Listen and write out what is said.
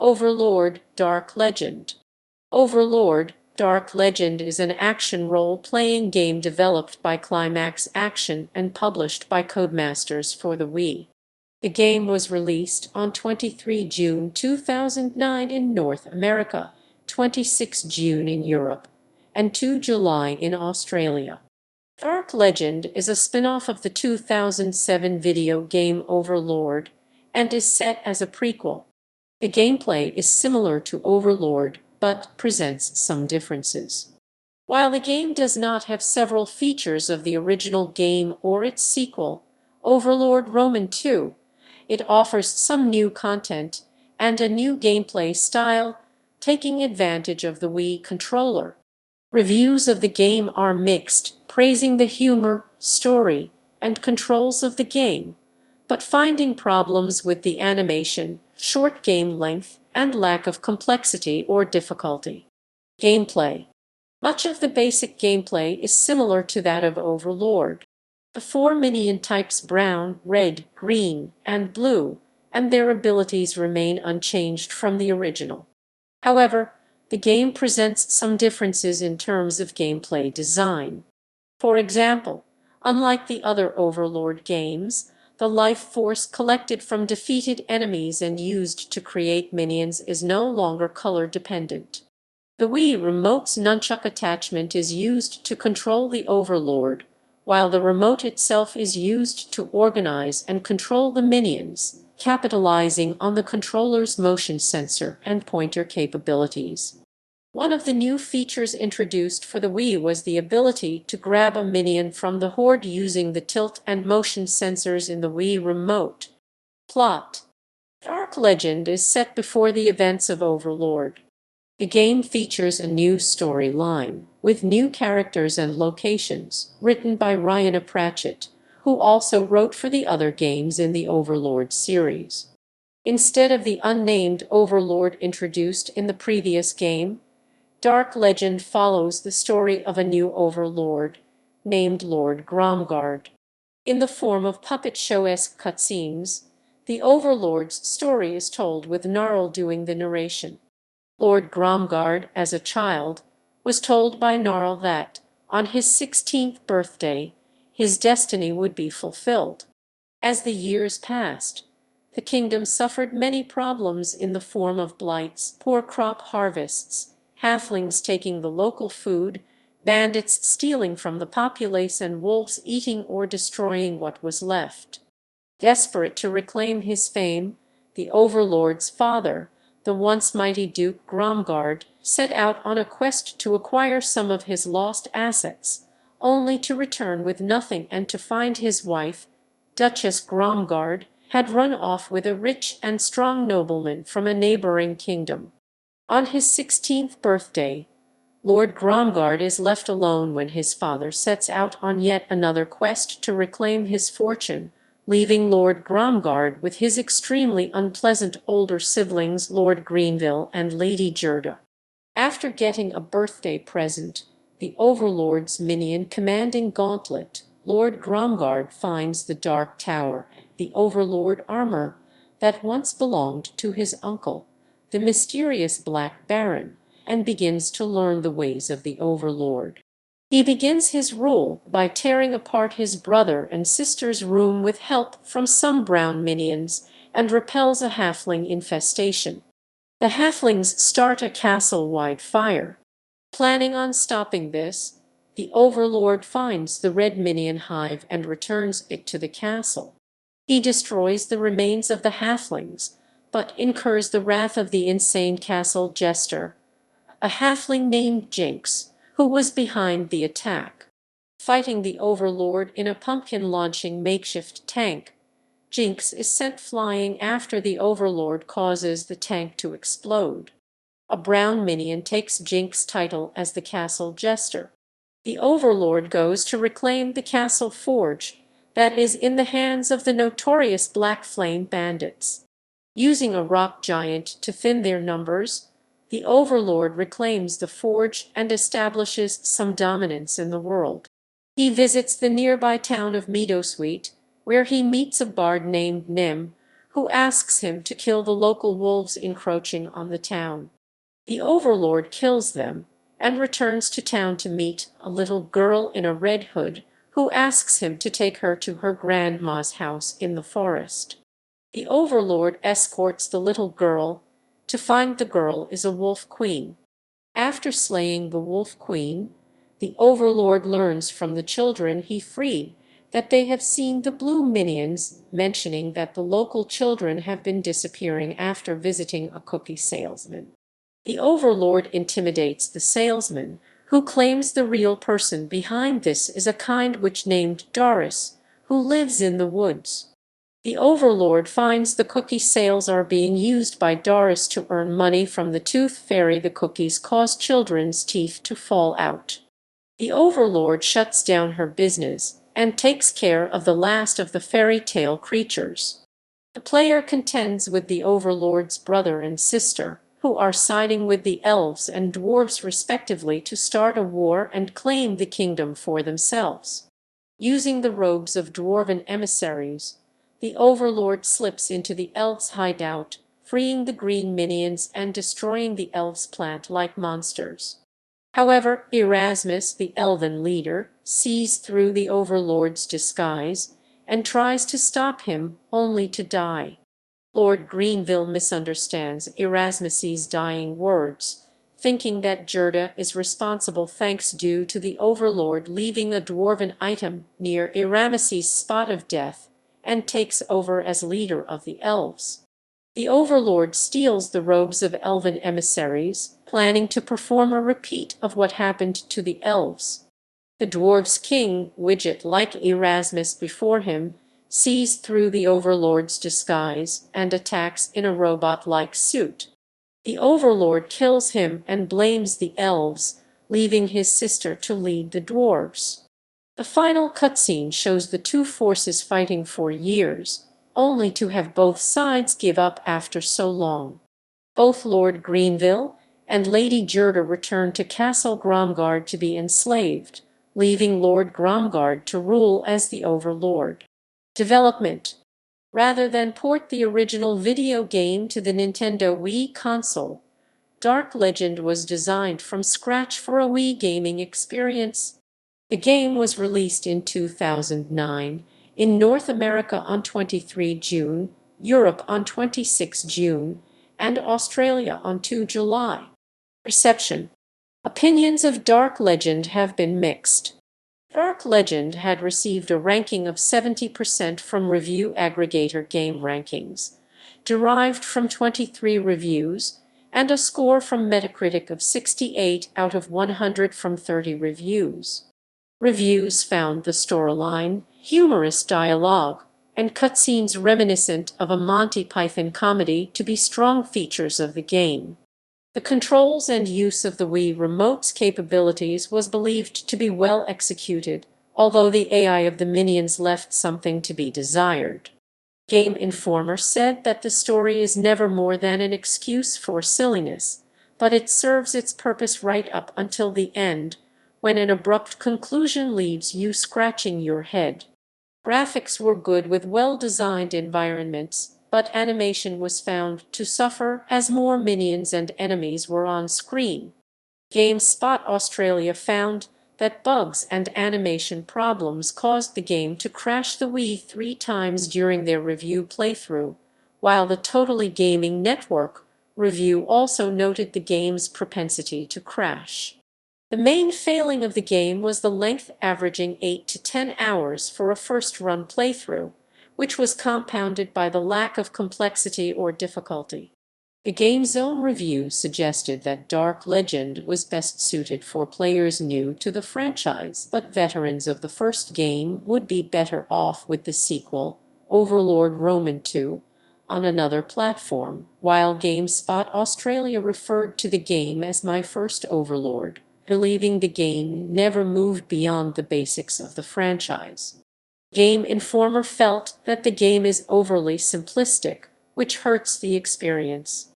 Overlord::Dark Legend. Overlord::Dark Legend is an action role-playing game developed by Climax Action and published by Codemasters for the Wii. The game was released on 23 June 2009 in North America, 26 June in Europe, and 2 July in Australia. Dark Legend is a spin-off of the 2007 video game Overlord and is set as a prequel. The gameplay is similar to Overlord, but presents some differences. While the game does not have several features of the original game or its sequel, Overlord II, it offers some new content and a new gameplay style, taking advantage of the Wii controller. Reviews of the game are mixed, praising the humor, story, and controls of the game, but finding problems with the animation, short game length, and lack of complexity or difficulty. Gameplay. Much of the basic gameplay is similar to that of Overlord. The 4 minion types brown, red, green, and blue, and their abilities remain unchanged from the original. However, the game presents some differences in terms of gameplay design. For example, unlike the other Overlord games, the life force collected from defeated enemies and used to create minions is no longer color-dependent. The Wii Remote's nunchuck attachment is used to control the Overlord, while the remote itself is used to organize and control the minions, capitalizing on the controller's motion sensor and pointer capabilities. One of the new features introduced for the Wii was the ability to grab a minion from the horde using the tilt and motion sensors in the Wii Remote. Plot. Dark Legend is set before the events of Overlord. The game features a new storyline, with new characters and locations, written by Ryan Pratchett, who also wrote for the other games in the Overlord series. Instead of the unnamed Overlord introduced in the previous game, Dark Legend follows the story of a new Overlord, named Lord Gromgard. In the form of puppet show-esque cutscenes, the Overlord's story is told with Gnarl doing the narration. Lord Gromgard, as a child, was told by Gnarl that, on his 16th birthday, his destiny would be fulfilled. As the years passed, the kingdom suffered many problems in the form of blights, poor crop harvests, halflings taking the local food, bandits stealing from the populace, and wolves eating or destroying what was left. Desperate to reclaim his fame, the Overlord's father, the once mighty Duke Gromgard, set out on a quest to acquire some of his lost assets, only to return with nothing and to find his wife, Duchess Gromgard, had run off with a rich and strong nobleman from a neighboring kingdom. On his 16th birthday, Lord Gromgard is left alone when his father sets out on yet another quest to reclaim his fortune, leaving Lord Gromgard with his extremely unpleasant older siblings Lord Greenville and Lady Gerda. After getting a birthday present, the Overlord's minion commanding Gauntlet, Lord Gromgard finds the Dark Tower, the Overlord armor, that once belonged to his uncle, the mysterious Black Baron, and begins to learn the ways of the Overlord. He begins his rule by tearing apart his brother and sister's room with help from some brown minions and repels a halfling infestation. The halflings start a castle-wide fire. Planning on stopping this, the Overlord finds the red minion hive and returns it to the castle. He destroys the remains of the halflings, but incurs the wrath of the insane castle jester, a halfling named Jinx, who was behind the attack. Fighting the Overlord in a pumpkin-launching makeshift tank, Jinx is sent flying after the Overlord causes the tank to explode. A brown minion takes Jinx's title as the castle jester. The Overlord goes to reclaim the castle forge that is in the hands of the notorious Black Flame bandits. Using a rock giant to thin their numbers, the Overlord reclaims the forge and establishes some dominance in the world. He visits the nearby town of Meadowsweet, where he meets a bard named Nim, who asks him to kill the local wolves encroaching on the town. The Overlord kills them and returns to town to meet a little girl in a red hood who asks him to take her to her grandma's house in the forest. The Overlord escorts the little girl to find the girl is a wolf queen. After slaying the wolf queen, the Overlord learns from the children he freed that they have seen the blue minions, mentioning that the local children have been disappearing after visiting a cookie salesman. The Overlord intimidates the salesman, who claims the real person behind this is a kind witch named Doris, who lives in the woods. The Overlord finds the cookie sales are being used by Doris to earn money from the Tooth Fairy. The cookies cause children's teeth to fall out. The Overlord shuts down her business and takes care of the last of the fairy tale creatures. The player contends with the Overlord's brother and sister, who are siding with the elves and dwarves respectively to start a war and claim the kingdom for themselves. Using the robes of dwarven emissaries, the Overlord slips into the elves' hideout, freeing the green minions and destroying the elves' plant-like monsters. However, Erasmus, the elven leader, sees through the Overlord's disguise and tries to stop him, only to die. Lord Greenville misunderstands Erasmus's dying words, thinking that Gerda is responsible thanks due to the Overlord leaving a dwarven item near Erasmus's spot of death, and takes over as leader of the elves. The Overlord steals the robes of elven emissaries, planning to perform a repeat of what happened to the elves. The dwarves' king, Widget, like Erasmus before him, sees through the Overlord's disguise and attacks in a robot-like suit. The Overlord kills him and blames the elves, leaving his sister to lead the dwarves. The final cutscene shows the two forces fighting for years, only to have both sides give up after so long. Both Lord Greenville and Lady Gerda return to Castle Gromgard to be enslaved, leaving Lord Gromgard to rule as the Overlord. Development. Rather than port the original video game to the Nintendo Wii console, Dark Legend was designed from scratch for a Wii gaming experience. The game was released in 2009, in North America on 23 June, Europe on 26 June, and Australia on 2 July. Reception. Opinions of Dark Legend have been mixed. Dark Legend had received a ranking of 70% from review aggregator Game Rankings, derived from 23 reviews, and a score from Metacritic of 68 out of 100 from 30 reviews. Reviews found the storyline, humorous dialogue, and cutscenes reminiscent of a Monty Python comedy to be strong features of the game. The controls and use of the Wii Remote's capabilities was believed to be well executed, although the AI of the minions left something to be desired. Game Informer said that the story is never more than an excuse for silliness, but it serves its purpose right up until the end, when an abrupt conclusion leaves you scratching your head. Graphics were good with well-designed environments, but animation was found to suffer as more minions and enemies were on screen. GameSpot Australia found that bugs and animation problems caused the game to crash the Wii 3 times during their review playthrough, while the Totally Gaming Network review also noted the game's propensity to crash. The main failing of the game was the length, averaging 8 to 10 hours for a first-run playthrough, which was compounded by the lack of complexity or difficulty. The Game's own review suggested that Dark Legend was best suited for players new to the franchise, but veterans of the first game would be better off with the sequel, Overlord II, on another platform, while GameSpot Australia referred to the game as My First Overlord, believing the game never moved beyond the basics of the franchise. Game Informer felt that the game is overly simplistic, which hurts the experience.